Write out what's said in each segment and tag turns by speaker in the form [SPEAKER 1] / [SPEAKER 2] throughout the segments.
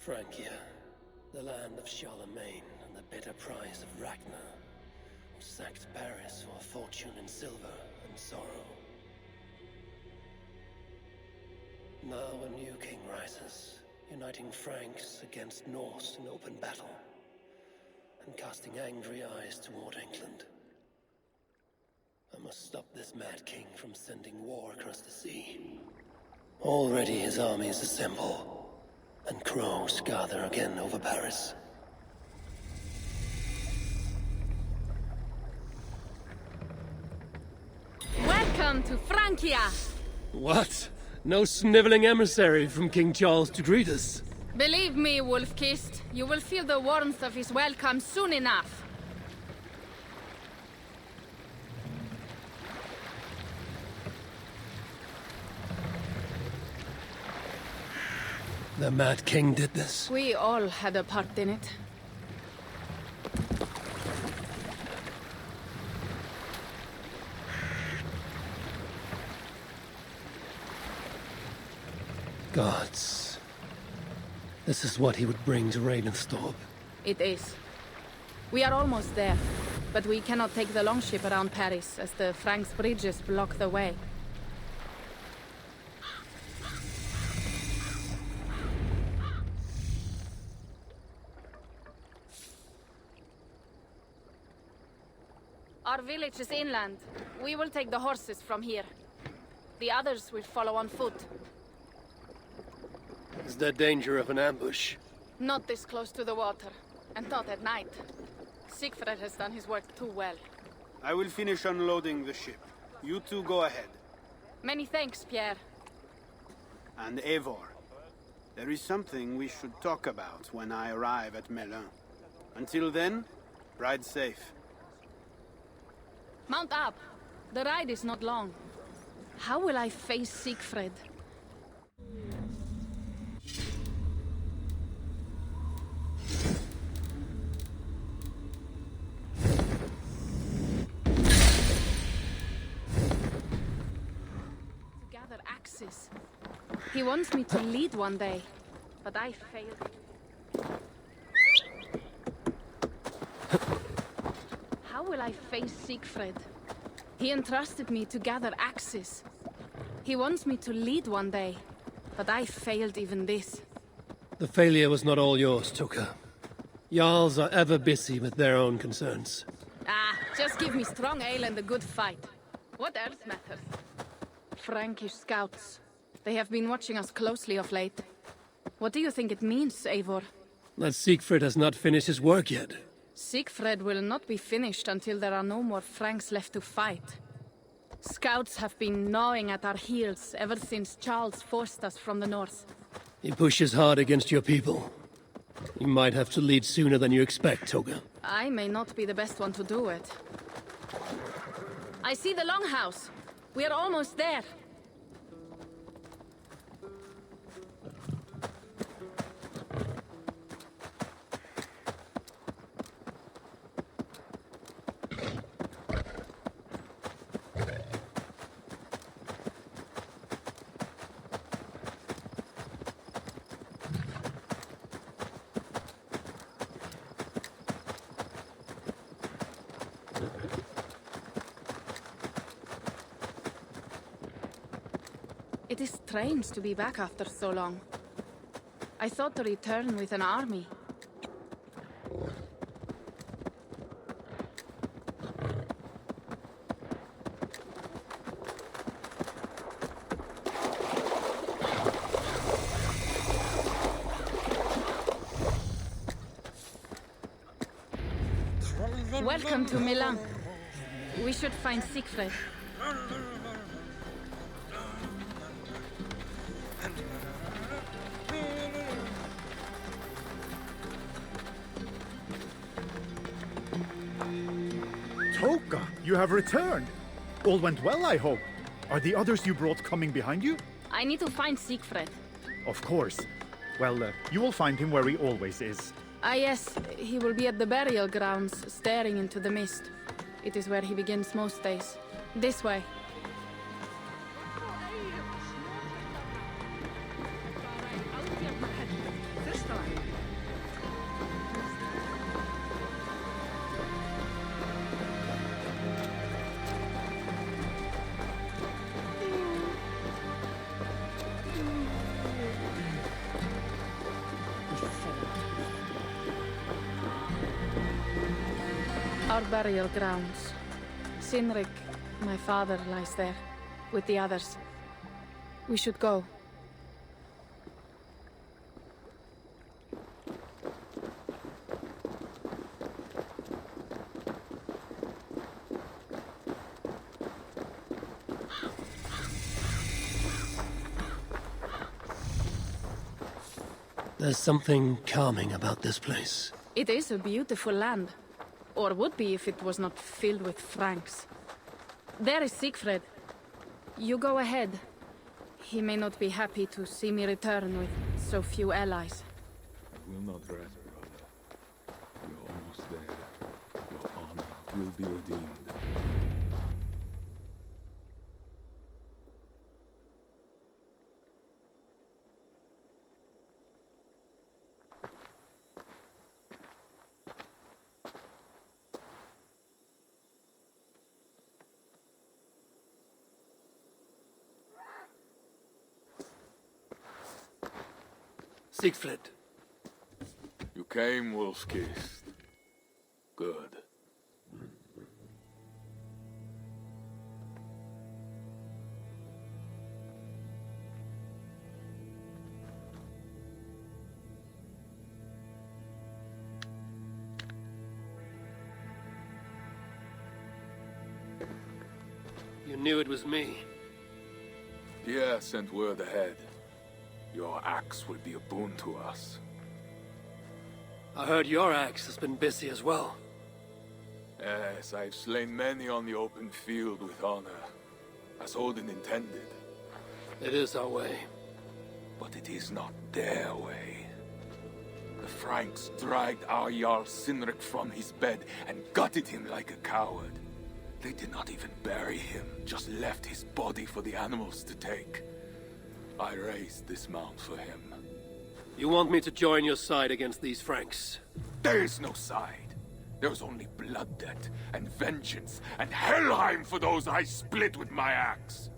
[SPEAKER 1] Francia, the land of Charlemagne and the bitter prize of Ragnar, who sacked Paris for a fortune in silver and sorrow. Now a new king rises, uniting Franks against Norse in open battle, and casting angry eyes toward England. I must stop this mad king from sending war across the sea. Already his armies assemble, and crows gather again over Paris.
[SPEAKER 2] Welcome to Francia!
[SPEAKER 1] What? No sniveling emissary from King Charles to greet us?
[SPEAKER 2] Believe me, Wolf-Kissed, you will feel the warmth of his welcome soon enough.
[SPEAKER 1] The Mad King did this.
[SPEAKER 2] We all had a part in it.
[SPEAKER 1] Gods. This is what he would bring to Ravensthorpe.
[SPEAKER 2] It is. We are almost there, but we cannot take the longship around Paris as the Franks' bridges block the way. Our village is inland. We will take the horses from here. The others will follow on foot.
[SPEAKER 1] Is there danger of an ambush?
[SPEAKER 2] Not this close to the water, and not at night. Siegfried has done his work too well.
[SPEAKER 3] I will finish unloading the ship. You two go ahead.
[SPEAKER 2] Many thanks, Pierre.
[SPEAKER 3] And Ivaar. There is something we should talk about when I arrive at Melun. Until then, ride safe.
[SPEAKER 2] Mount up. The ride is not long. How will I face Siegfried? To gather axes. He wants me to lead one day, but I failed. How will I face Siegfried? He entrusted me to gather axes. He wants me to lead one day, but I failed even this.
[SPEAKER 1] The failure was not all yours, Tuka. Jarls are ever busy with their own concerns.
[SPEAKER 2] Just give me strong ale and a good fight. What else matters? Frankish scouts. They have been watching us closely of late. What do you think it means, Eivor?
[SPEAKER 1] That Siegfried has not finished his work yet.
[SPEAKER 2] Siegfried will not be finished until there are no more Franks left to fight. Scouts have been gnawing at our heels ever since Charles forced us from the north.
[SPEAKER 1] He pushes hard against your people. You might have to lead sooner than you expect, Toga.
[SPEAKER 2] I may not be the best one to do it. I see the longhouse. We are almost there. It is strange to be back after so long. I thought to return with an army. Welcome to Milan. We should find Siegfried.
[SPEAKER 4] Toka, you have returned. All went well, I hope. Are the others you brought coming behind you?
[SPEAKER 2] I need to find Siegfried.
[SPEAKER 4] Of course. Well, you will find him where he always is.
[SPEAKER 2] Ah yes, he will be at the burial grounds, staring into the mist. It is where he begins most days. This way.
[SPEAKER 5] This time.
[SPEAKER 2] our burial grounds. Sinrik, my father, lies there, with the others. We should go.
[SPEAKER 1] There's something calming about this place.
[SPEAKER 2] It is a beautiful land. Or would be if it was not filled with Franks. There is Siegfried. You go ahead. He may not be happy to see me return with so few allies.
[SPEAKER 5] I will not rest, brother. You're almost there. Your honor will be redeemed.
[SPEAKER 1] Siegfried.
[SPEAKER 5] You came, wolf-kissed. Good.
[SPEAKER 1] You knew it was me.
[SPEAKER 5] Pierre sent word ahead. Your axe will be a boon to us.
[SPEAKER 1] I heard your axe has been busy as well.
[SPEAKER 5] Yes, I've slain many on the open field with honor, as Odin intended.
[SPEAKER 1] It is our way.
[SPEAKER 5] But it is not their way. The Franks dragged our Jarl Sinrik from his bed and gutted him like a coward. They did not even bury him, just left his body for the animals to take. I raised this mount for him.
[SPEAKER 1] You want me to join your side against these Franks?
[SPEAKER 5] There is no side. There's only blood debt, and vengeance, and Helheim for those I split with my axe.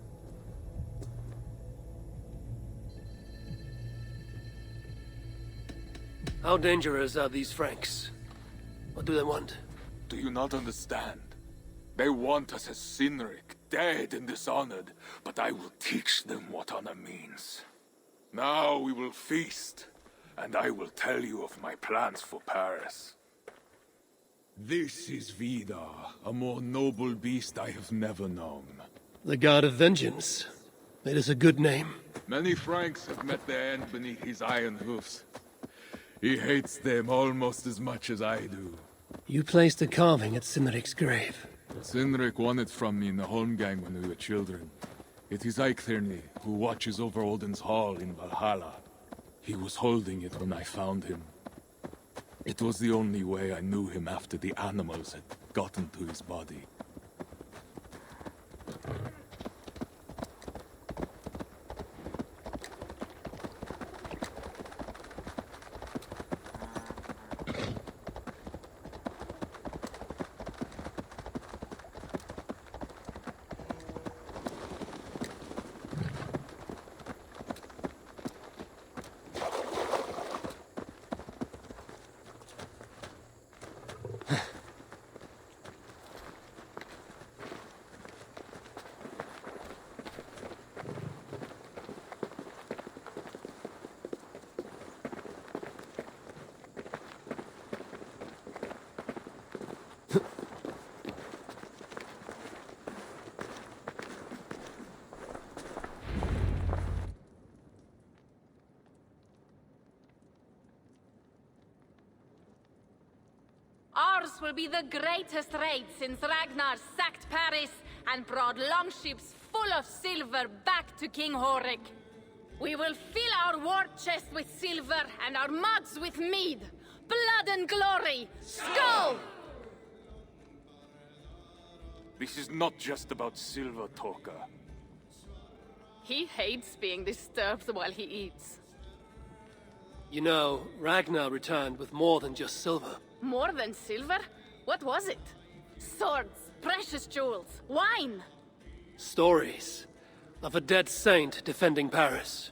[SPEAKER 1] How dangerous are these Franks? What do they want?
[SPEAKER 5] Do you not understand? They want us as Sinrik, dead and dishonored, but I will teach them what honor means. Now we will feast, and I will tell you of my plans for Paris. This is Vidar, a more noble beast I have never known.
[SPEAKER 1] The God of Vengeance. It is a good name.
[SPEAKER 5] Many Franks have met their end beneath his iron hoofs. He hates them almost as much as I do.
[SPEAKER 1] You placed a carving at Sinrik's grave.
[SPEAKER 5] Sinrik won it from me in the Holmgang when we were children. It is Eiklirni, who watches over Odin's hall in Valhalla. He was holding it when I found him. It was the only way I knew him after the animals had gotten to his body.
[SPEAKER 2] Ours will be the greatest raid since Ragnar sacked Paris and brought longships full of silver back to King Horik. We will fill our war chest with silver and our mugs with mead. Blood and glory! Skull!
[SPEAKER 5] This is not just about silver, Torka.
[SPEAKER 2] He hates being disturbed while he eats.
[SPEAKER 1] You know, Ragnar returned with more than just silver.
[SPEAKER 2] More than silver? What was it? Swords, precious jewels, wine!
[SPEAKER 1] Stories of a dead saint defending Paris.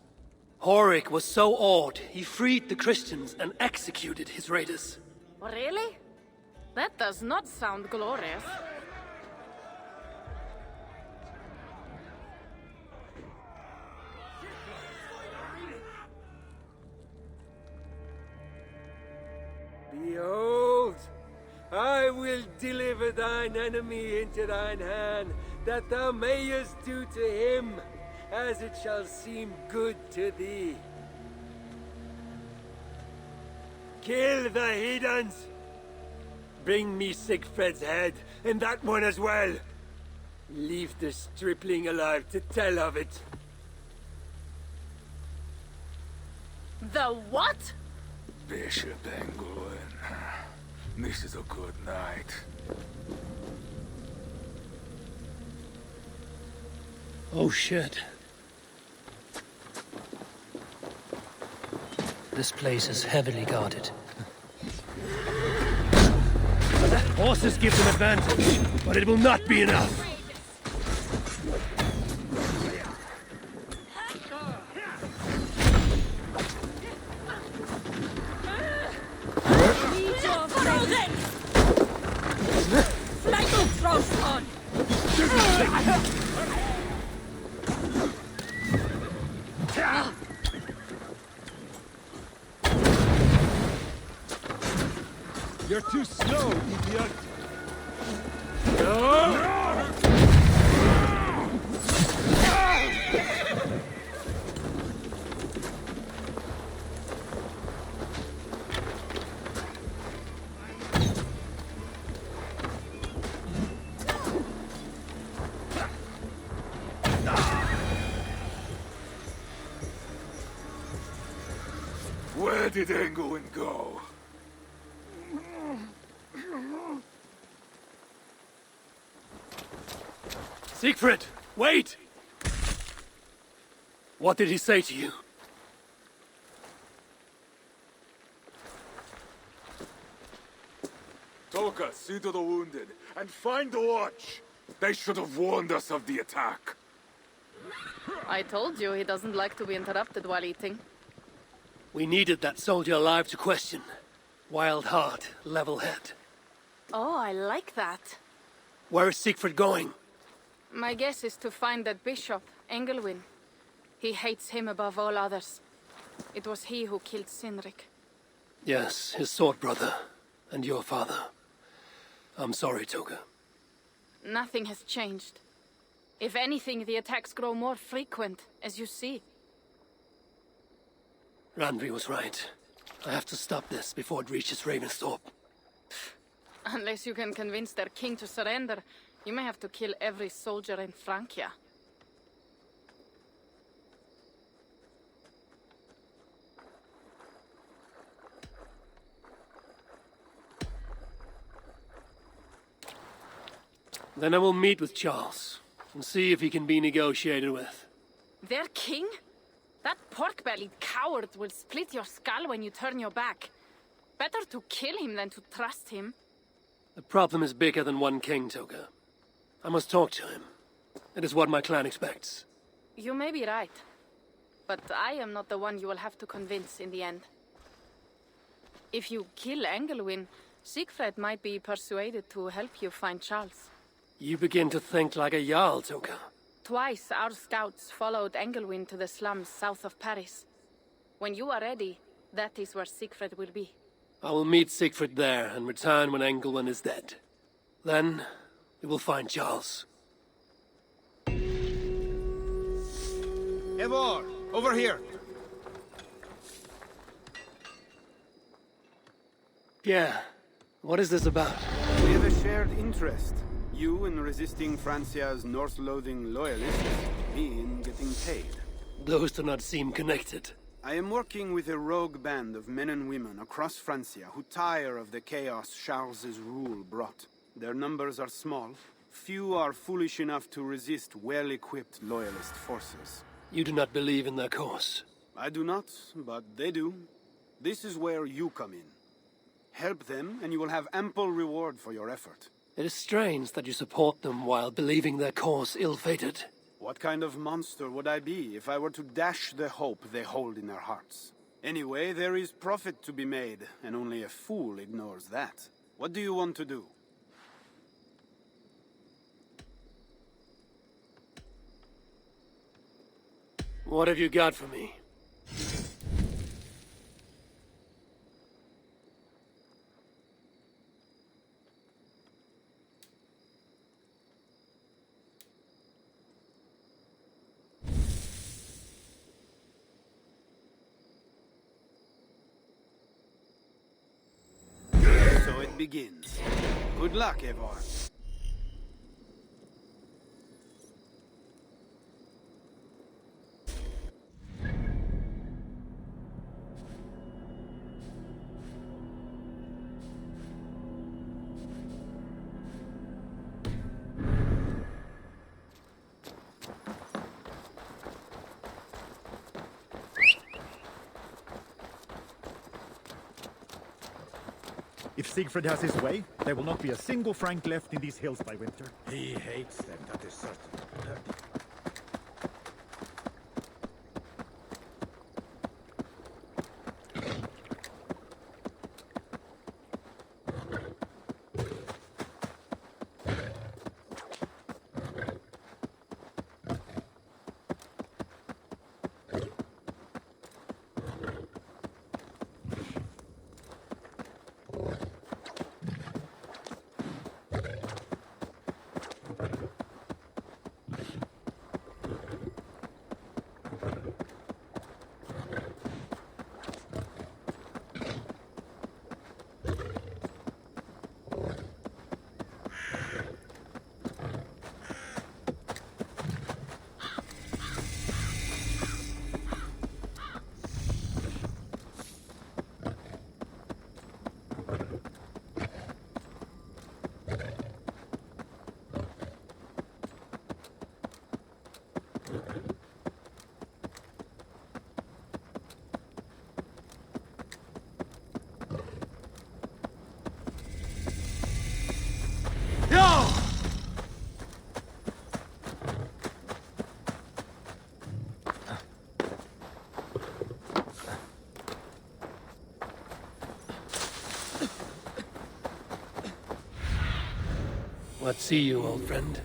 [SPEAKER 1] Horik was so awed, he freed the Christians and executed his raiders.
[SPEAKER 2] Really? That does not sound glorious.
[SPEAKER 6] Behold, I will deliver thine enemy into thine hand, that thou mayest do to him as it shall seem good to thee. Kill the heathens! Bring me Sigfred's head, and that one as well. Leave the stripling alive to tell of it.
[SPEAKER 2] The what?
[SPEAKER 5] Bishop Engelwin. This is a good night.
[SPEAKER 1] Oh shit. This place is heavily guarded.
[SPEAKER 6] Horses give them advantage, but it will not be enough.
[SPEAKER 7] You're too slow, idiot!
[SPEAKER 5] Where did Engelwin go?
[SPEAKER 6] Siegfried, wait! What did he say to you?
[SPEAKER 5] Toka, see to the wounded, and find the watch! They should have warned us of the attack.
[SPEAKER 2] I told you he doesn't like to be interrupted while eating.
[SPEAKER 6] We needed that soldier alive to question. Wild heart, level head.
[SPEAKER 2] Oh, I like that.
[SPEAKER 6] Where is Siegfried going?
[SPEAKER 2] My guess is to find that bishop, Engelwin. He hates him above all others. It was he who killed Sinrik.
[SPEAKER 1] Yes, his sword brother. And your father. I'm sorry, Toga.
[SPEAKER 2] Nothing has changed. If anything, the attacks grow more frequent, as you see.
[SPEAKER 1] Randvi was right. I have to stop this before it reaches Ravensthorpe.
[SPEAKER 2] Unless you can convince their king to surrender, you may have to kill every soldier in Francia.
[SPEAKER 6] Then I will meet with Charles, and see if he can be negotiated with.
[SPEAKER 2] Their king? That pork-bellied coward will split your skull when you turn your back. Better to kill him than to trust him.
[SPEAKER 6] The problem is bigger than one king, Toga. I must talk to him. It is what my clan expects.
[SPEAKER 2] You may be right. But I am not the one you will have to convince in the end. If you kill Engelwin, Siegfried might be persuaded to help you find Charles.
[SPEAKER 6] You begin to think like a Jarl, Toga.
[SPEAKER 2] Twice our scouts followed Engelwin to the slums south of Paris. When you are ready, that is where Siegfried will be.
[SPEAKER 6] I will meet Siegfried there and return when Engelwin is dead. Then, we will find Charles.
[SPEAKER 3] Ivaar, over here!
[SPEAKER 6] Pierre, what is this about?
[SPEAKER 3] We have a shared interest. You in resisting Francia's North-loathing loyalists, me in getting paid.
[SPEAKER 6] Those do not seem connected.
[SPEAKER 3] I am working with a rogue band of men and women across Francia who tire of the chaos Charles's rule brought. Their numbers are small. Few are foolish enough to resist well-equipped loyalist forces.
[SPEAKER 6] You do not believe in their cause.
[SPEAKER 3] I do not, but they do. This is where you come in. Help them, and you will have ample reward for your effort.
[SPEAKER 6] It is strange that you support them while believing their cause ill-fated.
[SPEAKER 3] What kind of monster would I be if I were to dash the hope they hold in their hearts? Anyway, there is profit to be made, and only a fool ignores that. What do you want to do?
[SPEAKER 1] What have you got for me?
[SPEAKER 3] So it begins. Good luck, Ivaar.
[SPEAKER 4] If Siegfried has his way, there will not be a single Frank left in these hills by winter.
[SPEAKER 7] He hates them, that is certain.
[SPEAKER 1] What see you, old friend?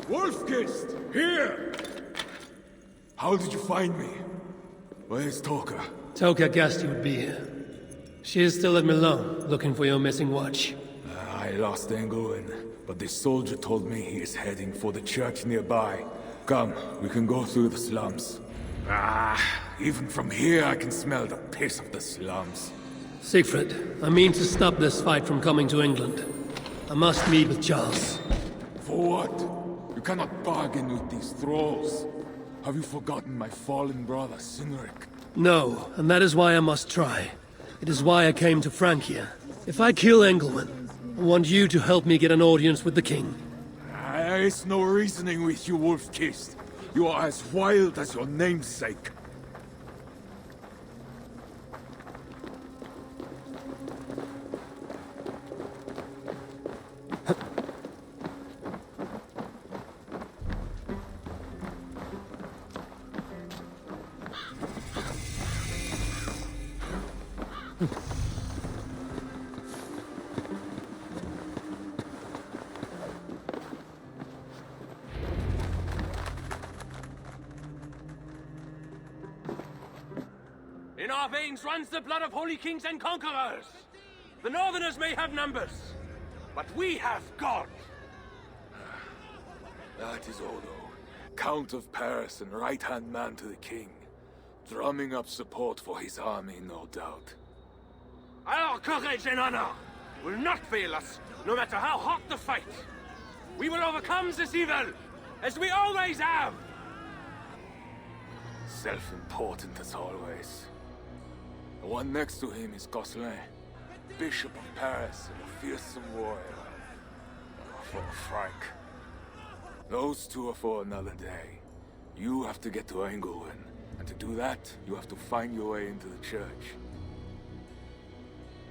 [SPEAKER 5] Wolfkist! Here! How did you find me? Where's Toka?
[SPEAKER 1] Toka guessed you would be here. She is still at Milan, looking for your missing watch.
[SPEAKER 5] I lost Englewen, but this soldier told me he is heading for the church nearby. Come, we can go through the slums. Even from here I can smell the piss of the slums.
[SPEAKER 1] Siegfried, I mean to stop this fight from coming to England. I must meet with Charles.
[SPEAKER 5] For what? You cannot bargain with these thralls. Have you forgotten my fallen brother, Cynric?
[SPEAKER 1] No, and that is why I must try. It is why I came to Francia. If I kill Engelman, I want you to help me get an audience with the king.
[SPEAKER 5] There is no reasoning with you, Wolf-Kissed. You are as wild as your namesake.
[SPEAKER 6] In our veins runs the blood of holy kings and conquerors. The Northerners may have numbers, but we have God.
[SPEAKER 5] That is all, though. Count of Paris and right-hand man to the king. Drumming up support for his army, no doubt.
[SPEAKER 6] Our courage and honor will not fail us, no matter how hot the fight. We will overcome this evil, as we always have.
[SPEAKER 5] Self-important as always. The one next to him is Gosselin, Bishop of Paris and a fearsome warrior. For Frank. Those two are for another day. You have to get to Engelwin, and to do that, you have to find your way into the church.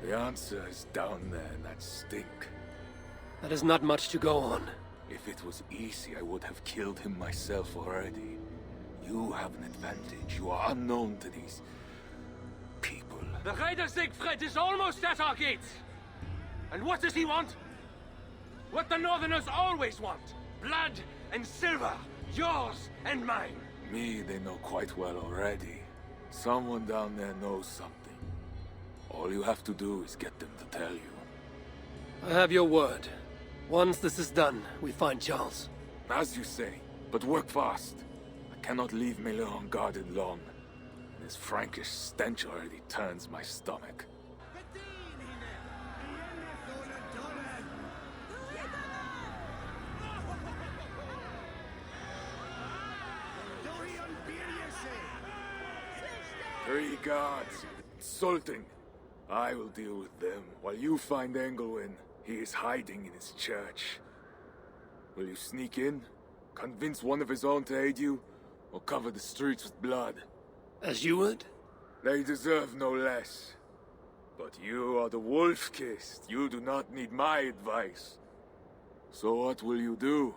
[SPEAKER 5] The answer is down there in that stink.
[SPEAKER 1] That is not much to go on.
[SPEAKER 5] If it was easy, I would have killed him myself already. You have an advantage. You are unknown to these people.
[SPEAKER 6] The Raider Siegfried is almost at our gates. And what does he want? What the Northerners always want. Blood and silver. Yours and mine.
[SPEAKER 5] Me, they know quite well already. Someone down there knows something. All you have to do is get them to tell you.
[SPEAKER 1] I have your word. Once this is done, we find Charles.
[SPEAKER 5] As you say, but work fast. I cannot leave Melun unguarded long. This Frankish stench already turns my stomach. Three guards. Insulting. I will deal with them, while you find Engelwin. He is hiding in his church. Will you sneak in? Convince one of his own to aid you? Or cover the streets with blood?
[SPEAKER 1] As you would?
[SPEAKER 5] They deserve no less. But you are the wolf-kissed. You do not need my advice. So what will you do?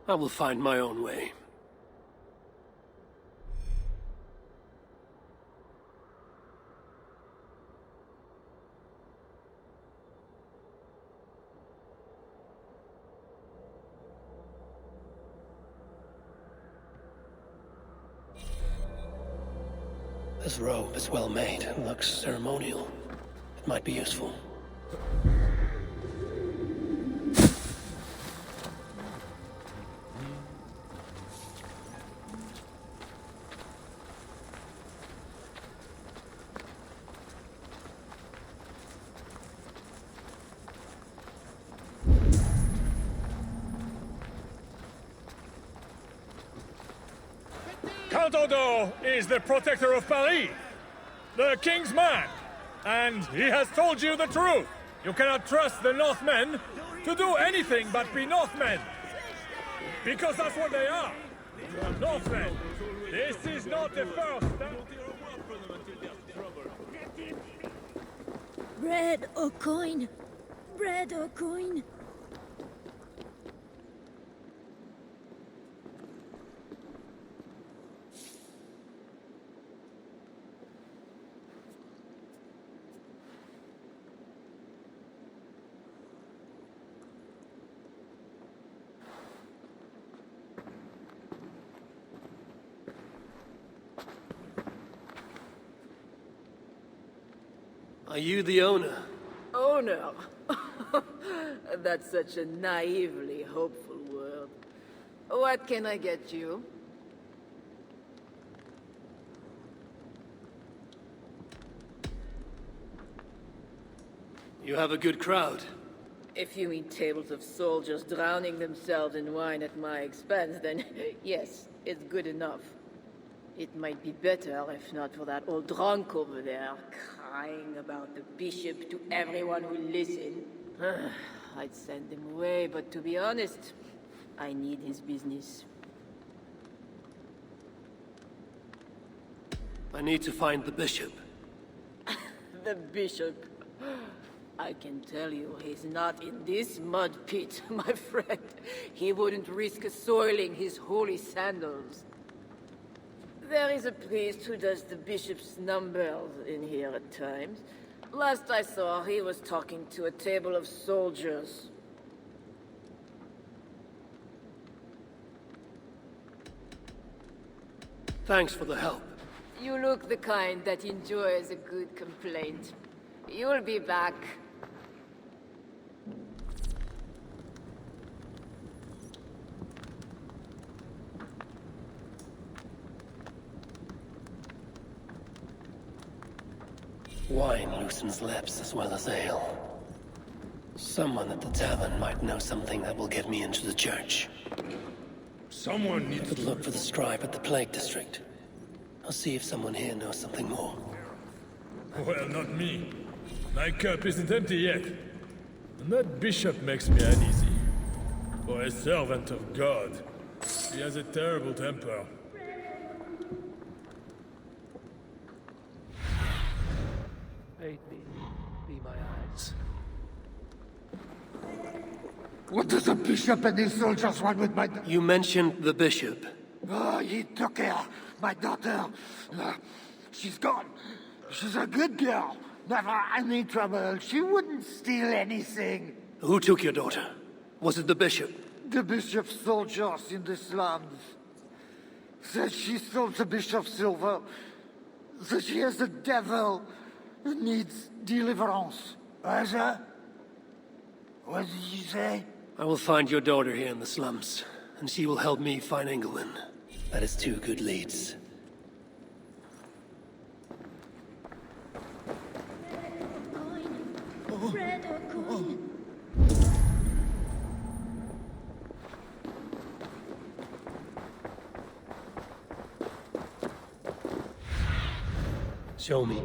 [SPEAKER 1] I will find my own way. This robe is well made and looks ceremonial. It might be useful.
[SPEAKER 8] Count Odo is the protector of Paris, the king's man, and he has told you the truth. You cannot trust the Northmen to do anything but be Northmen, because that's what they are. Northmen. This is not the first.
[SPEAKER 9] Bread or coin? Bread or coin?
[SPEAKER 1] Are you the owner?
[SPEAKER 10] Owner? That's such a naively hopeful word. What can I get you?
[SPEAKER 1] You have a good crowd.
[SPEAKER 10] If you mean tables of soldiers drowning themselves in wine at my expense, then yes, it's good enough. It might be better if not for that old drunk over there, crying about the bishop to everyone who listened. I'd send him away, but to be honest, I need his business.
[SPEAKER 1] I need to find the bishop.
[SPEAKER 10] The bishop? I can tell you, he's not in this mud pit, my friend. He wouldn't risk soiling his holy sandals. There is a priest who does the bishop's numbers in here at times. Last I saw, he was talking to a table of soldiers.
[SPEAKER 1] Thanks for the help.
[SPEAKER 10] You look the kind that enjoys a good complaint. You'll be back.
[SPEAKER 1] Wine loosens lips as well as ale. Someone at the tavern might know something that will get me into the church.
[SPEAKER 8] Someone needs
[SPEAKER 1] Could look for the scribe at the Plague District. I'll see if someone here knows something more.
[SPEAKER 8] Well, not me. My cup isn't empty yet. And that bishop makes me uneasy. For a servant of God, he has a terrible temper.
[SPEAKER 1] Aid me. Be my eyes.
[SPEAKER 11] What does the bishop and his soldiers want with my...
[SPEAKER 1] You mentioned the bishop.
[SPEAKER 11] Oh, he took her, my daughter. She's gone. She's a good girl. Never any trouble. She wouldn't steal anything.
[SPEAKER 1] Who took your daughter? Was it the bishop?
[SPEAKER 11] The bishop's soldiers in the slums. Said she stole the bishop's silver. Said she has the devil who needs deliverance. What did you say?
[SPEAKER 1] I will find your daughter here in the slums, and she will help me find Engelwin. That is 2 good leads.
[SPEAKER 9] Bread or coin?
[SPEAKER 1] Show me.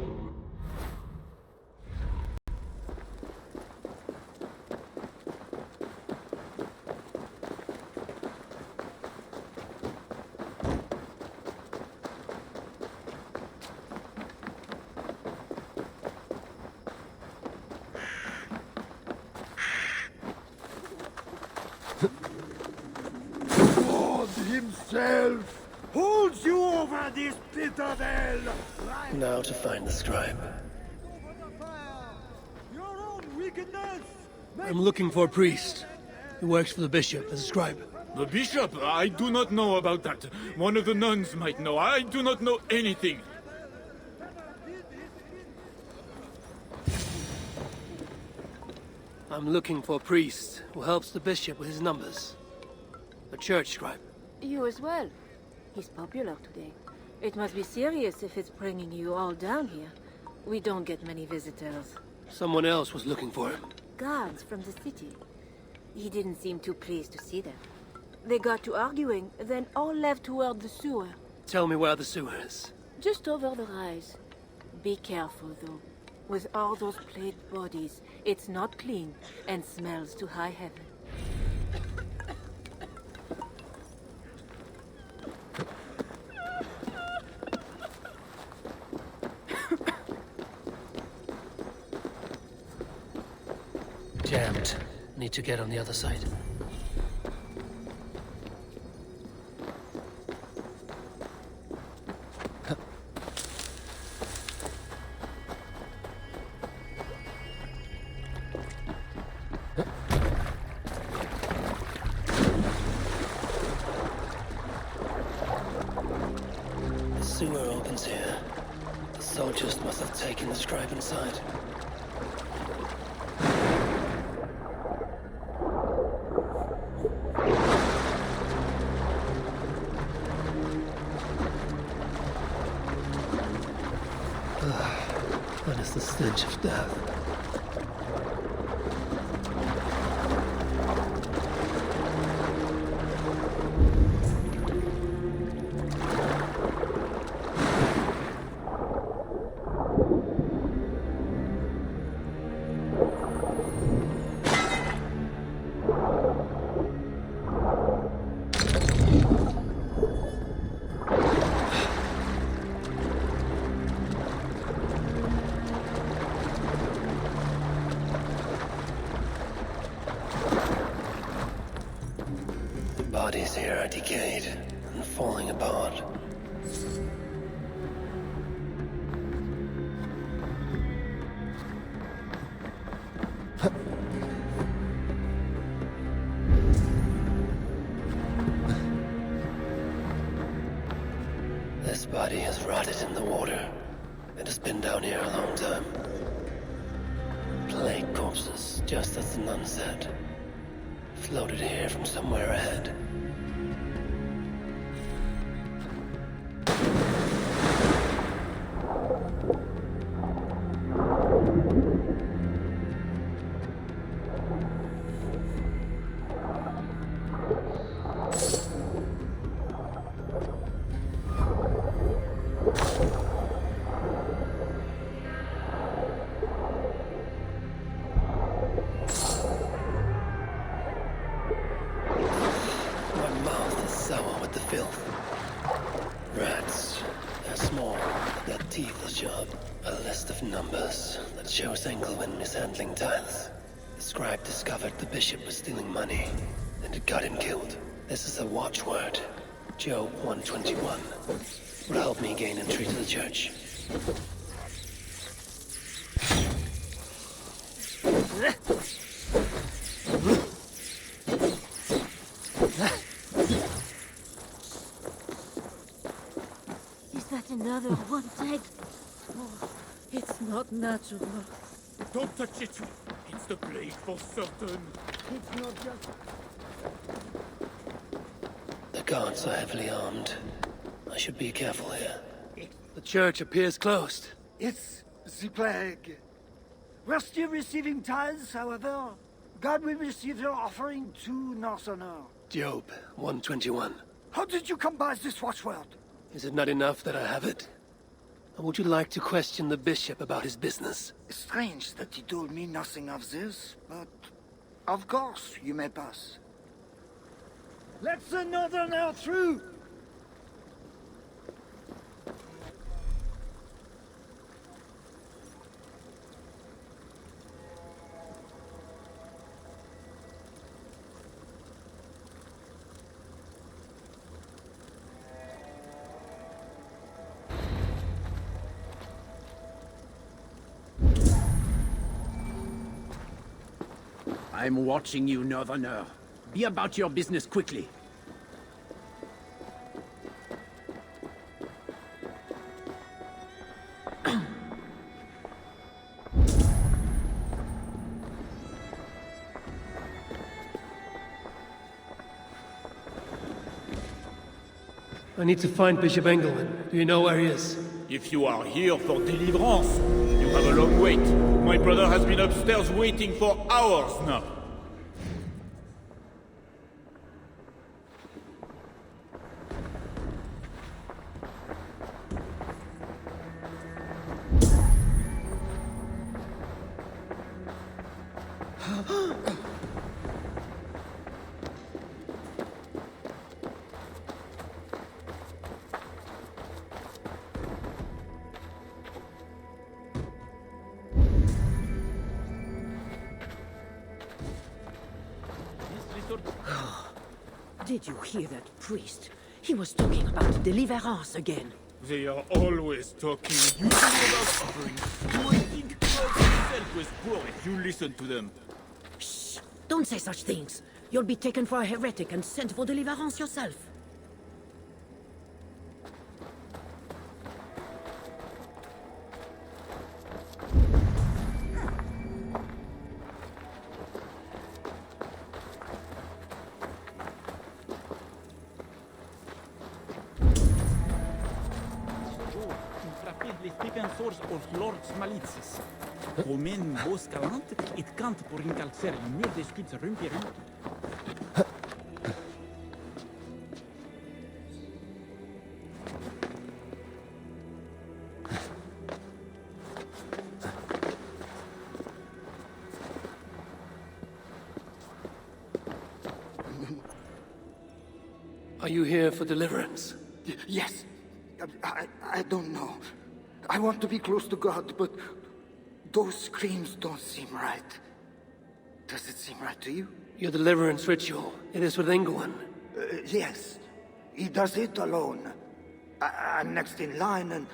[SPEAKER 11] God himself holds you over this pit of hell!
[SPEAKER 1] Now to find the scribe.
[SPEAKER 11] Your own wickedness!
[SPEAKER 1] I'm looking for a priest who works for the bishop as a scribe.
[SPEAKER 8] The bishop? I do not know about that. One of the nuns might know. I do not know anything.
[SPEAKER 1] I'm looking for a priest who helps the bishop with his numbers. A church scribe.
[SPEAKER 10] You as well. He's popular today. It must be serious if it's bringing you all down here. We don't get many visitors.
[SPEAKER 1] Someone else was looking for him.
[SPEAKER 10] Guards from the city. He didn't seem too pleased to see them. They got to arguing, then all left toward the sewer.
[SPEAKER 1] Tell me where the sewer is.
[SPEAKER 10] Just over the rise. Be careful, though. With all those plague bodies, it's not clean and smells to high heaven.
[SPEAKER 1] Jammed. Need to get on the other side. The sewer opens here. The soldiers must have taken the scribe inside. That is the stench of death. Bodies here are decayed and falling apart. This body has rotted in the water. It has been down here a long time. Plague corpses, just as the nun said. Floated here from somewhere ahead. received the job. A list of numbers that shows Engelman mishandling tithes. The scribe discovered the bishop was stealing money, and it got him killed. This is a watchword. Job 121. Will help me gain entry to the church.
[SPEAKER 9] Is that another one dead? Oh, it's not natural.
[SPEAKER 8] Don't touch it! It's the plague for certain!
[SPEAKER 11] It's not just...
[SPEAKER 1] The guards are heavily armed. I should be careful here.
[SPEAKER 6] The church appears closed.
[SPEAKER 11] It's the plague. We're still receiving tithes, however. God will receive your offering to Northerner.
[SPEAKER 1] Job 121.
[SPEAKER 11] How did you come by this watchword?
[SPEAKER 1] Is it not enough that I have it? Or would you like to question the bishop about his business?
[SPEAKER 11] Strange that he told me nothing of this, but... Of course, you may pass. Let the Northerner through!
[SPEAKER 7] I'm watching you, Northerner. Be about your business quickly.
[SPEAKER 1] I need to find Bishop Engelman. Do you know where he is?
[SPEAKER 12] If you are here for deliverance, you have a long wait. My brother has been upstairs waiting for hours now.
[SPEAKER 13] Did you hear that priest? He was talking about deliverance again.
[SPEAKER 12] They are always talking, usually about suffering. Do I think God himself was poor if you listen to them?
[SPEAKER 13] Shh! Don't say such things. You'll be taken for a heretic and sent for deliverance yourself.
[SPEAKER 7] Lords malices. Romain vos galant, et cant pour incalcer le mur des scripts rumpieri.
[SPEAKER 1] Are you here for deliverance?
[SPEAKER 11] Yes. I don't know. I want to be close to God, but those screams don't seem right. Does it seem right to you?
[SPEAKER 1] Your deliverance ritual. It is with Engelman.
[SPEAKER 11] Yes. He does it alone. I'm next in line, and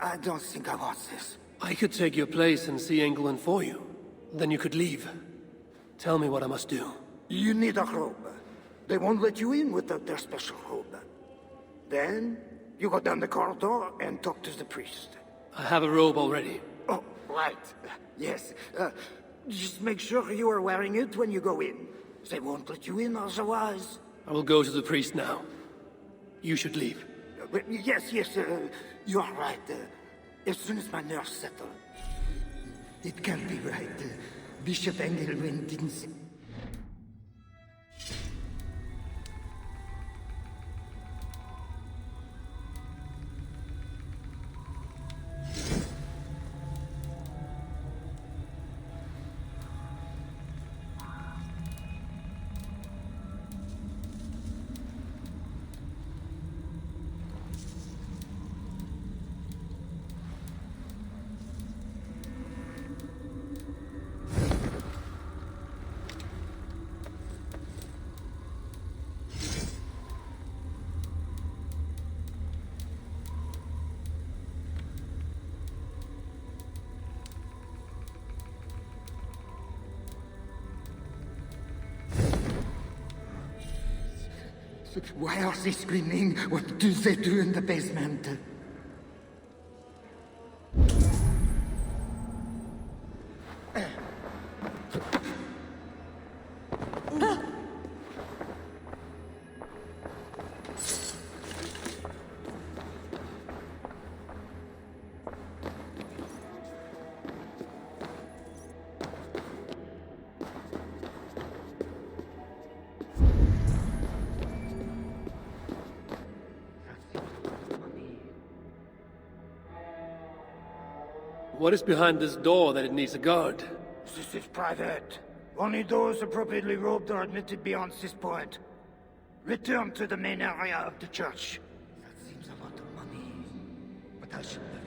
[SPEAKER 11] I don't think I want this.
[SPEAKER 1] I could take your place and see Engelman for you. Then you could leave. Tell me what I must do.
[SPEAKER 11] You need a robe. They won't let you in without their special robe. Then you go down the corridor and talk to the priest.
[SPEAKER 1] I have a robe already.
[SPEAKER 11] Oh, right. Yes. Just make sure you are wearing it when you go in. They won't let you in otherwise.
[SPEAKER 1] I will go to the priest now. You should leave.
[SPEAKER 11] Yes, you are right. As soon as my nerves settle. It can't be right. Bishop Engelman didn't say... Why are they screaming? What do they do in the basement?
[SPEAKER 1] What is behind this door that it needs a guard?
[SPEAKER 11] This is private. Only those appropriately robed are admitted beyond this point. Return to the main area of the church. That seems a lot of money, but I should never.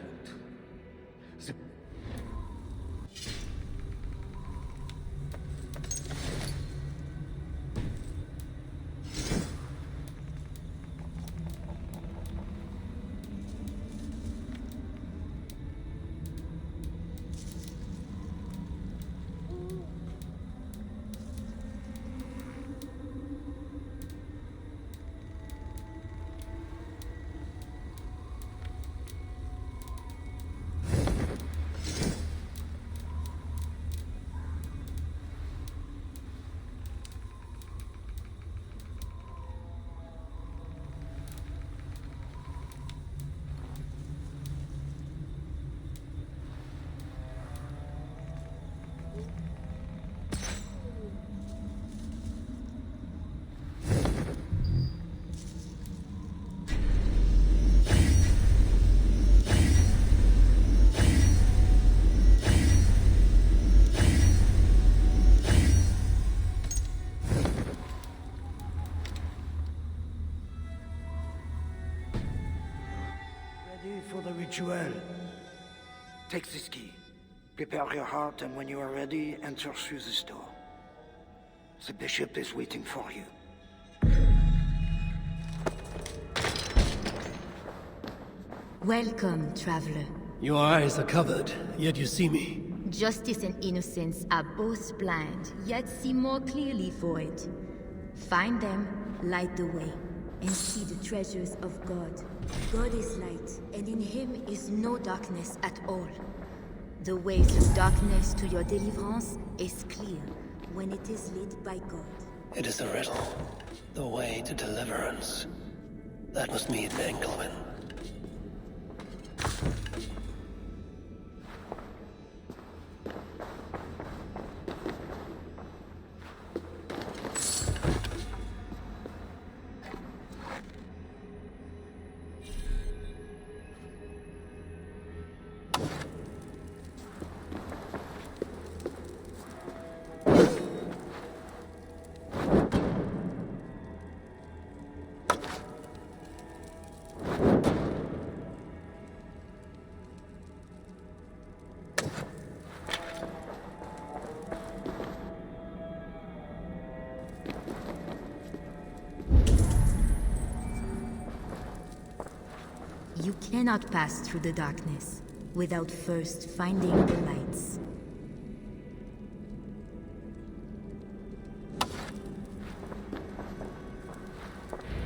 [SPEAKER 11] For the ritual. Take this key. Prepare your heart, and when you are ready, enter through this door. The bishop is waiting for you.
[SPEAKER 9] Welcome, traveler.
[SPEAKER 1] Your eyes are covered, yet you see me.
[SPEAKER 9] Justice and innocence are both blind, yet see more clearly for it. Find them, light the way, and see the treasures of God. God is light, and in him is no darkness at all. The way through darkness to your deliverance is clear when it is lit by God.
[SPEAKER 1] It is a riddle. The way to deliverance. That must mean Engelwin.
[SPEAKER 9] You cannot pass through the darkness without first finding the lights.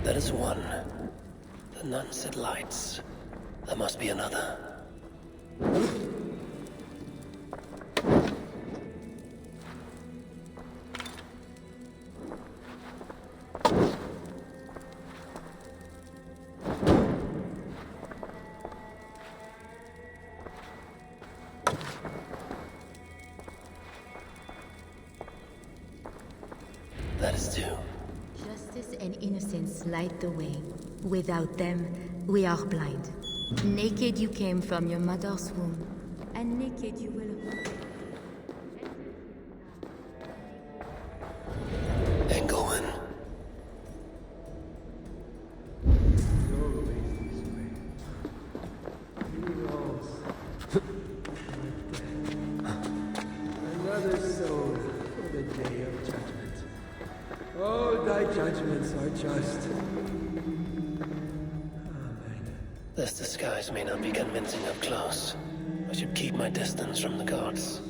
[SPEAKER 1] That is one. The nun said lights. There must be another. That is two.
[SPEAKER 9] Justice and innocence light the way. Without them, we are blind. Naked you came from your mother's womb, and naked you will...
[SPEAKER 1] Engelwin.
[SPEAKER 6] Another soul for the day of judgment. All thy judgments are just.
[SPEAKER 1] This disguise may not be convincing up close. I should keep my distance from the gods.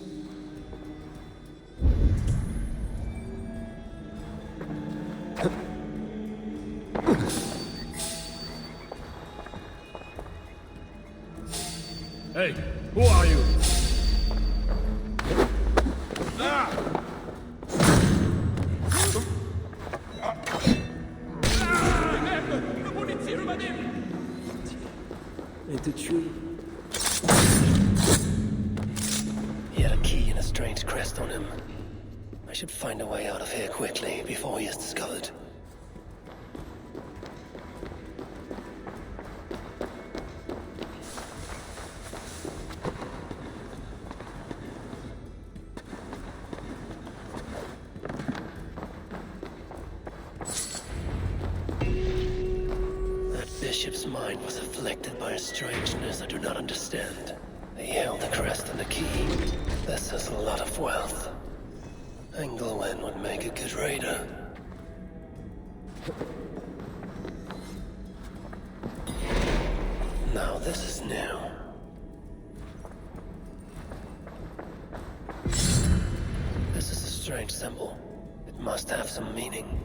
[SPEAKER 8] Hey, who are you?
[SPEAKER 6] And the tree.
[SPEAKER 1] He had a key and a strange crest on him. I should find a way out of here quickly before he is discovered. That bishop's mind was afflicted by a strangeness I do not understand. He held the crest and the key. This is a lot of wealth. Engelwen would make a good raider. Now this is new. This is a strange symbol. It must have some meaning.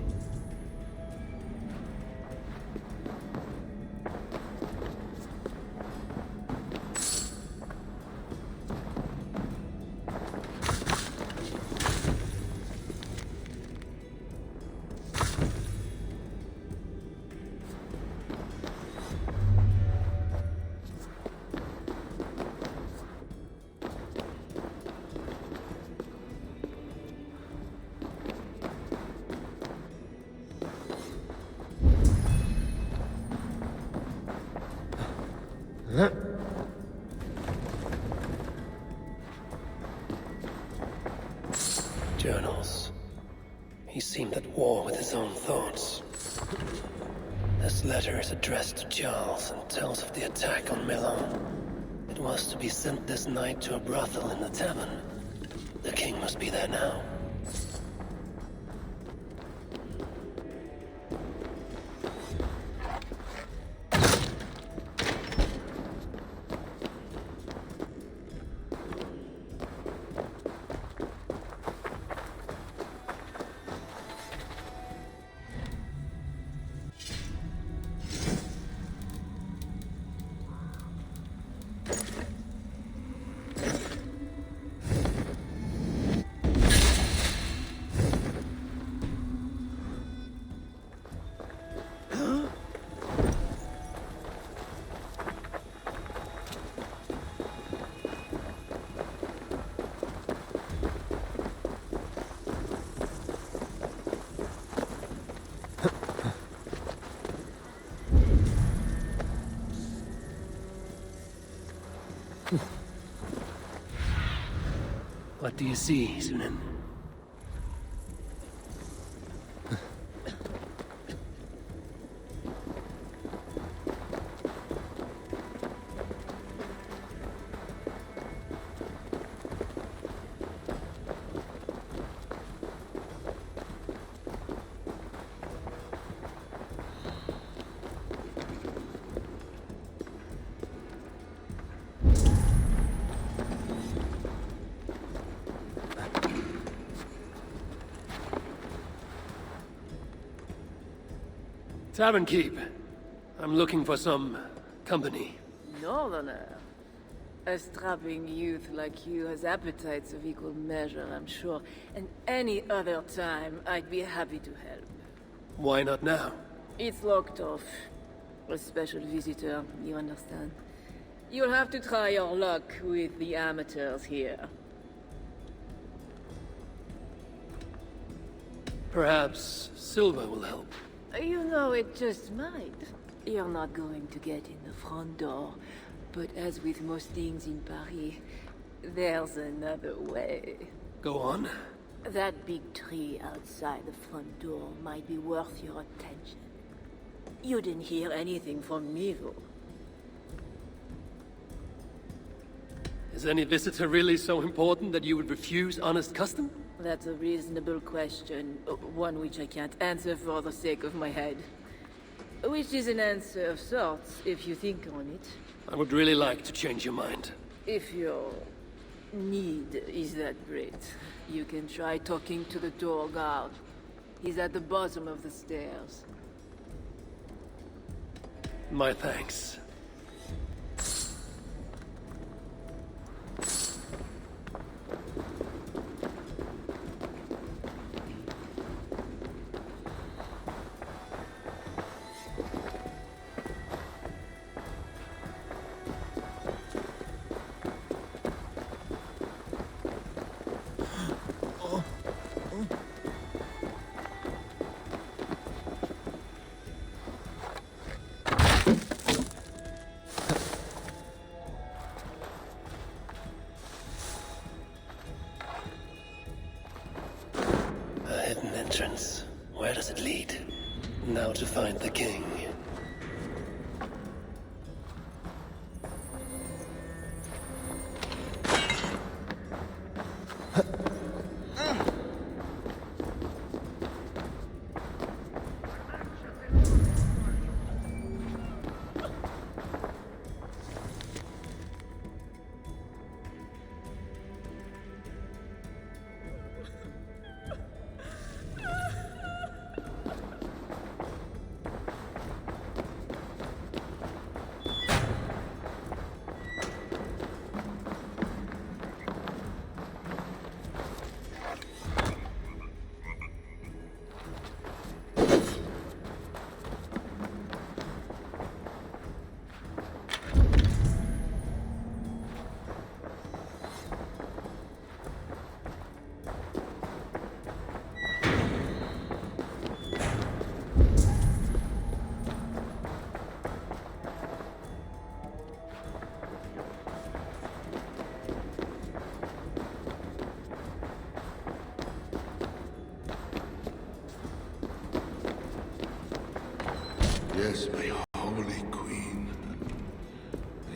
[SPEAKER 1] Journals. He seemed at war with his own thoughts. This letter is addressed to Charles and tells of the attack on Milan. It was to be sent this night to a brothel in the tavern. The king must be there now. What do you see, Sunan? Tavern Keep. I'm looking for some company.
[SPEAKER 10] Northerner. A strapping youth like you has appetites of equal measure, I'm sure. And any other time, I'd be happy to help.
[SPEAKER 1] Why not now?
[SPEAKER 10] It's locked off. A special visitor, you understand. You'll have to try your luck with the amateurs here.
[SPEAKER 1] Perhaps Silva will help.
[SPEAKER 10] You know, it just might. You're not going to get in the front door, but as with most things in Paris, there's another way.
[SPEAKER 1] Go on.
[SPEAKER 10] That big tree outside the front door might be worth your attention. You didn't hear anything from me, though.
[SPEAKER 1] Is any visitor really so important that you would refuse honest custom?
[SPEAKER 10] That's a reasonable question, one which I can't answer for the sake of my head. Which is an answer of sorts, if you think on it.
[SPEAKER 1] I would really like to change your mind.
[SPEAKER 10] If your need is that great, you can try talking to the door guard. He's at the bottom of the stairs.
[SPEAKER 1] My thanks.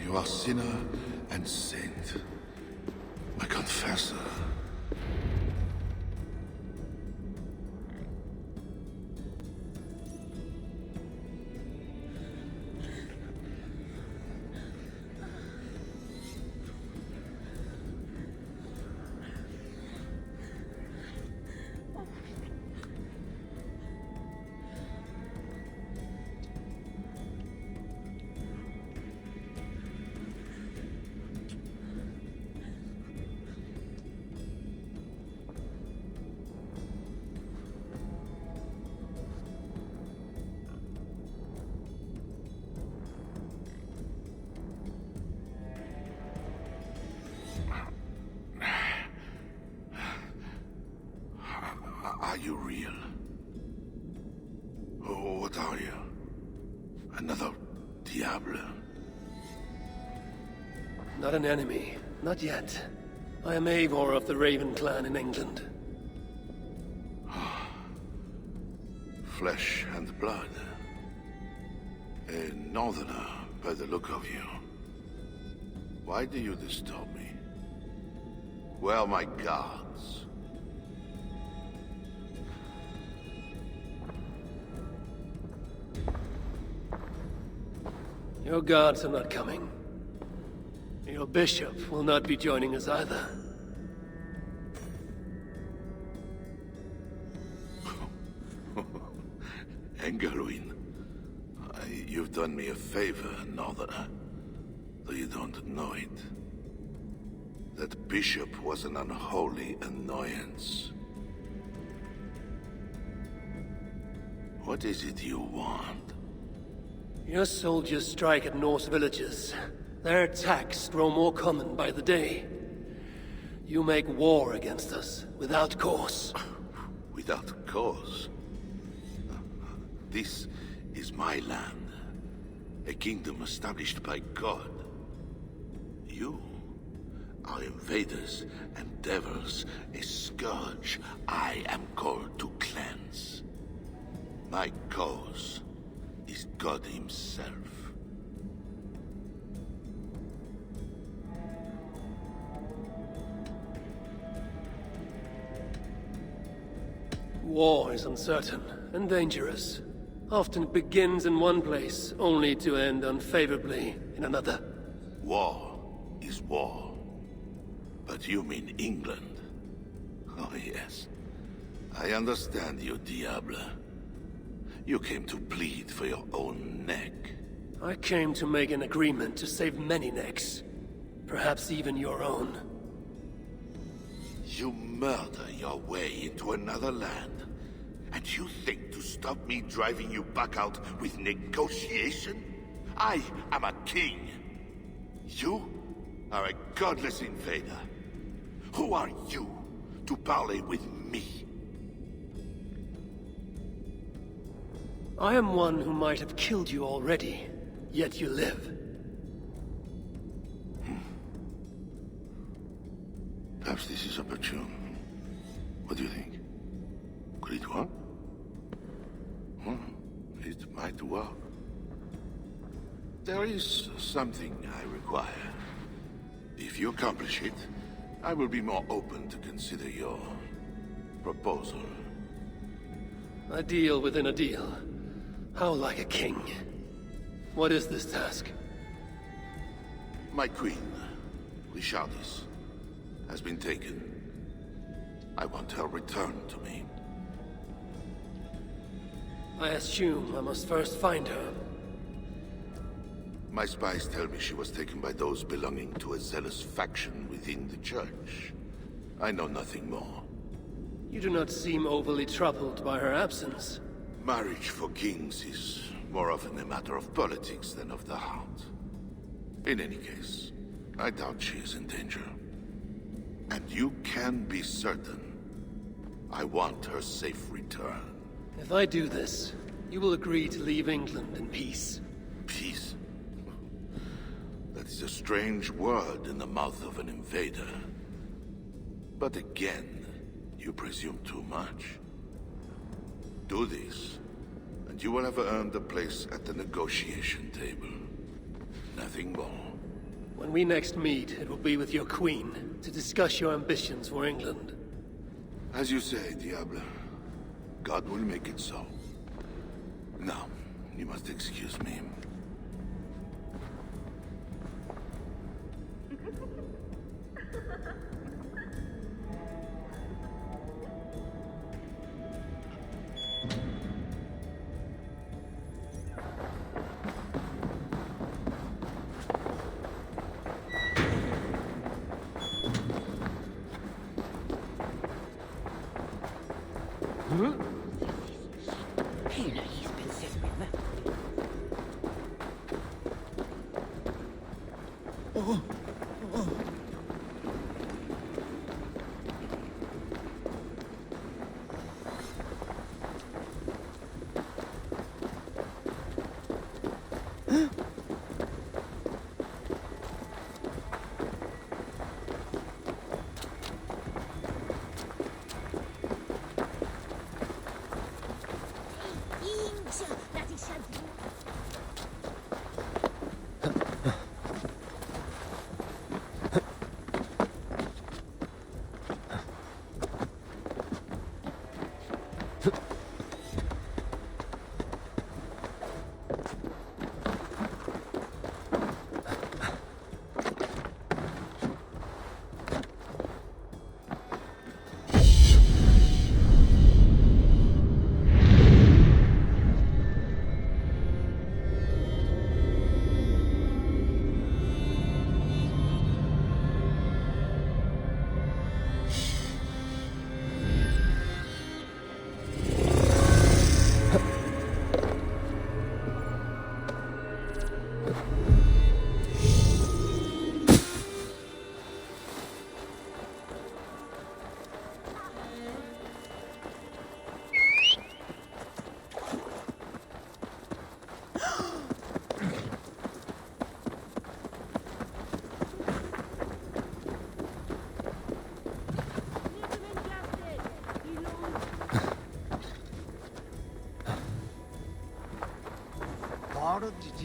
[SPEAKER 14] You are sinner and saint. My confessor. Are you real? Oh, what are you? Another Diable?
[SPEAKER 1] Not an enemy. Not yet. I am Ivaar of the Raven clan in England.
[SPEAKER 14] Flesh and blood. A northerner, by the look of you. Why do you disturb me? Where are my guards?
[SPEAKER 1] Your guards are not coming. Your bishop will not be joining us either.
[SPEAKER 14] Engelwin, you've done me a favor, Northerner, though you don't know it. That bishop was an unholy annoyance. What is it you want?
[SPEAKER 1] Your soldiers strike at Norse villages. Their attacks grow more common by the day. You make war against us, without cause.
[SPEAKER 14] Without cause? This is my land. A kingdom established by God. You are invaders and devils, a scourge I am called to cleanse. My cause is God himself.
[SPEAKER 1] War is uncertain and dangerous. Often it begins in one place, only to end unfavorably in another.
[SPEAKER 14] War is war. But you mean England? Oh yes. I understand you, Diable. You came to plead for your own neck.
[SPEAKER 1] I came to make an agreement to save many necks. Perhaps even your own.
[SPEAKER 14] You murder your way into another land. And you think to stop me driving you back out with negotiation? I am a king. You are a godless invader. Who are you to parley with me?
[SPEAKER 1] I am one who might have killed you already, yet you live.
[SPEAKER 14] Perhaps this is opportune. What do you think? Could it work? It might work. There is something I require. If you accomplish it, I will be more open to consider your proposal.
[SPEAKER 1] A deal within a deal. How like a king. What is this task?
[SPEAKER 14] My queen, Richardis, has been taken. I want her returned to me.
[SPEAKER 1] I assume I must first find her.
[SPEAKER 14] My spies tell me she was taken by those belonging to a zealous faction within the church. I know nothing more.
[SPEAKER 1] You do not seem overly troubled by her absence.
[SPEAKER 14] Marriage for kings is more often a matter of politics than of the heart. In any case, I doubt she is in danger. And you can be certain I want her safe return.
[SPEAKER 1] If I do this, you will agree to leave England in peace.
[SPEAKER 14] Peace? That is a strange word in the mouth of an invader. But again, you presume too much. Do this, and you will have earned a place at the negotiation table. Nothing more.
[SPEAKER 1] When we next meet, it will be with your queen, to discuss your ambitions for England.
[SPEAKER 14] As you say, Diable. God will make it so. Now, you must excuse me.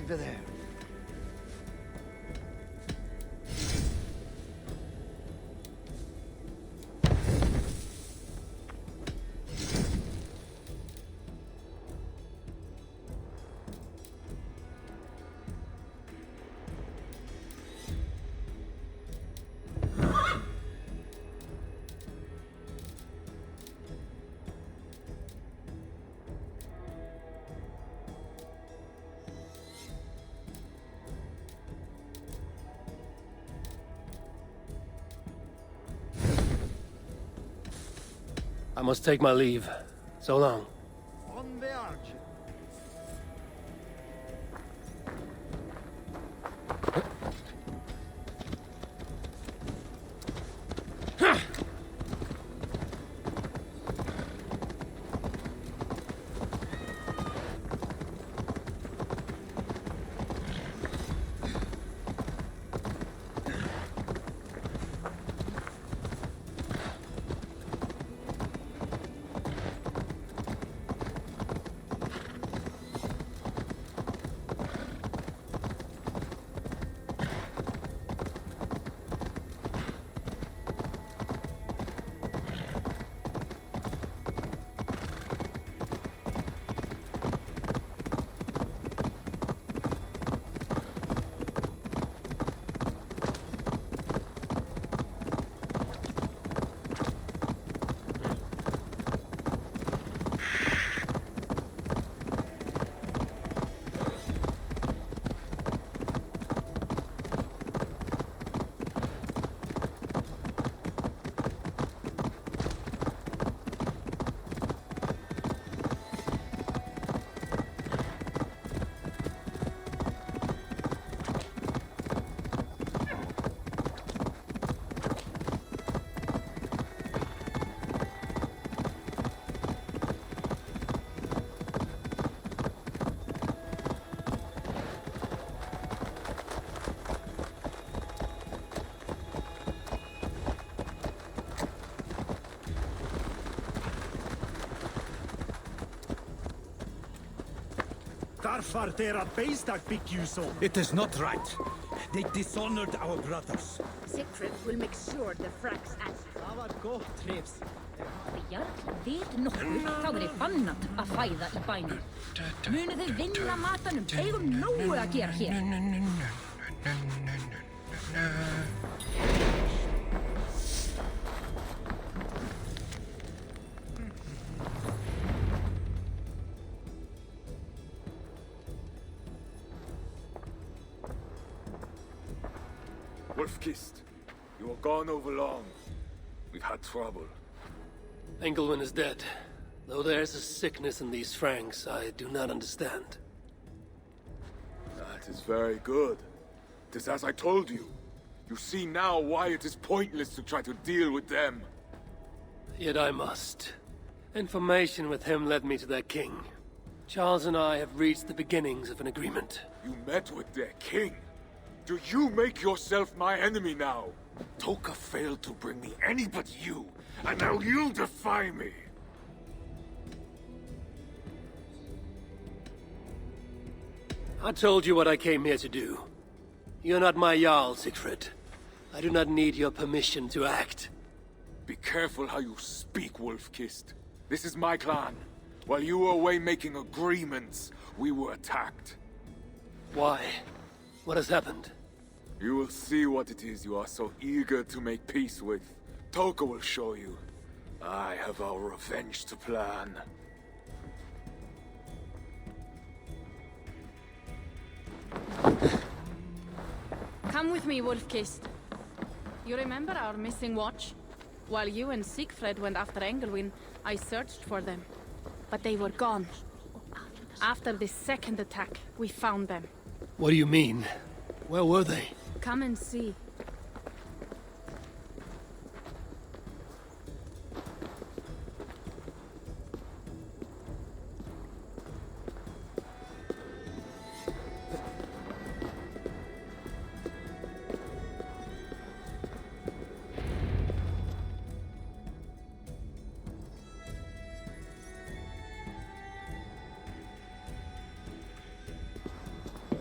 [SPEAKER 11] Over there.
[SPEAKER 1] I must take my leave. So long.
[SPEAKER 11] On voyage.
[SPEAKER 4] It is not right.
[SPEAKER 7] They dishonored our brothers.
[SPEAKER 15] Siegfried will make sure the Franks answer.
[SPEAKER 7] Það var gott, Trifs.
[SPEAKER 15] Þegar Jarl veit nokkuð, þá er þið bannat að fæða í bænum. Munu þið vinna matanum, eigum nógu að gera hér.
[SPEAKER 5] Wolf-Kissed, you were gone over long. We've had trouble.
[SPEAKER 1] Engelwin is dead. Though there's a sickness in these Franks I do not understand.
[SPEAKER 5] That is very good. It is as I told you. You see now why it is pointless to try to deal with them.
[SPEAKER 1] Yet I must. Information with him led me to their king. Charles and I have reached the beginnings of an agreement.
[SPEAKER 5] You met with their king? Do you make yourself my enemy now? Toka failed to bring me any but you, and now you defy me!
[SPEAKER 1] I told you what I came here to do. You're not my Jarl, Siegfried. I do not need your permission to act.
[SPEAKER 5] Be careful how you speak, Wolf-Kissed. This is my clan. While you were away making agreements, we were attacked.
[SPEAKER 1] Why? What has happened?
[SPEAKER 5] You will see what it is you are so eager to make peace with. Toka will show you. I have our revenge to plan.
[SPEAKER 2] Come with me, Wolf-Kissed. You remember our missing watch? While you and Siegfried went after Engelwin, I searched for them. But they were gone. After the second attack, we found them.
[SPEAKER 1] What do you mean? Where were they?
[SPEAKER 2] Come and see.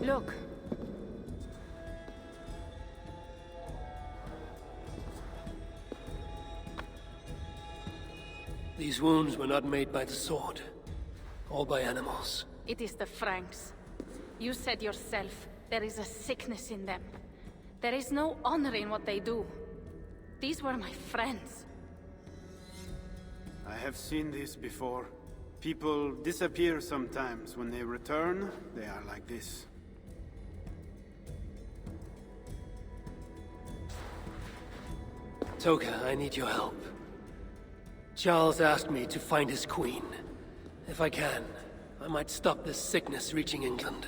[SPEAKER 2] Look.
[SPEAKER 1] These wounds were not made by the sword, or by animals.
[SPEAKER 2] It is the Franks. You said yourself, there is a sickness in them. There is no honor in what they do. These were my friends.
[SPEAKER 3] I have seen this before. People disappear sometimes. When they return, they are like this.
[SPEAKER 1] Toka, I need your help. Charles asked me to find his queen. If I can, I might stop this sickness reaching England.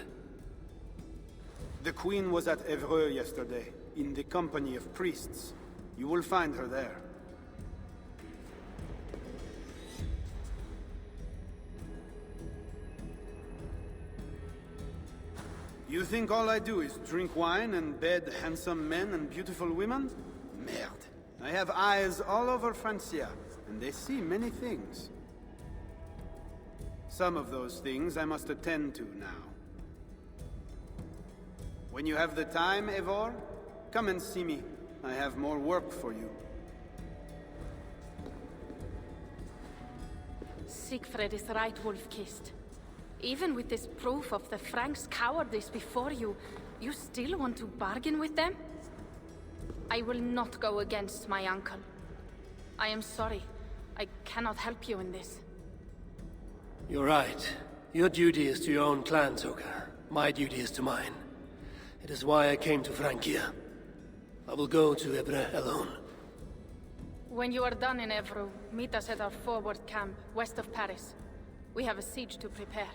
[SPEAKER 3] The queen was at Evreux yesterday, in the company of priests. You will find her there. You think all I do is drink wine and bed handsome men and beautiful women? Merde. I have eyes all over Francia, and they see many things. Some of those things I must attend to now. When you have the time, Ivaar, come and see me. I have more work for you.
[SPEAKER 2] Siegfried is right, Wolf-Kissed. Even with this proof of the Franks' cowardice before you, you still want to bargain with them? I will not go against my uncle. I am sorry. I cannot help you in this.
[SPEAKER 1] You're right. Your duty is to your own clan, Toka. My duty is to mine. It is why I came to Francia. I will go to Evreux alone.
[SPEAKER 2] When you are done in Evreux, meet us at our forward camp, west of Paris. We have a siege to prepare.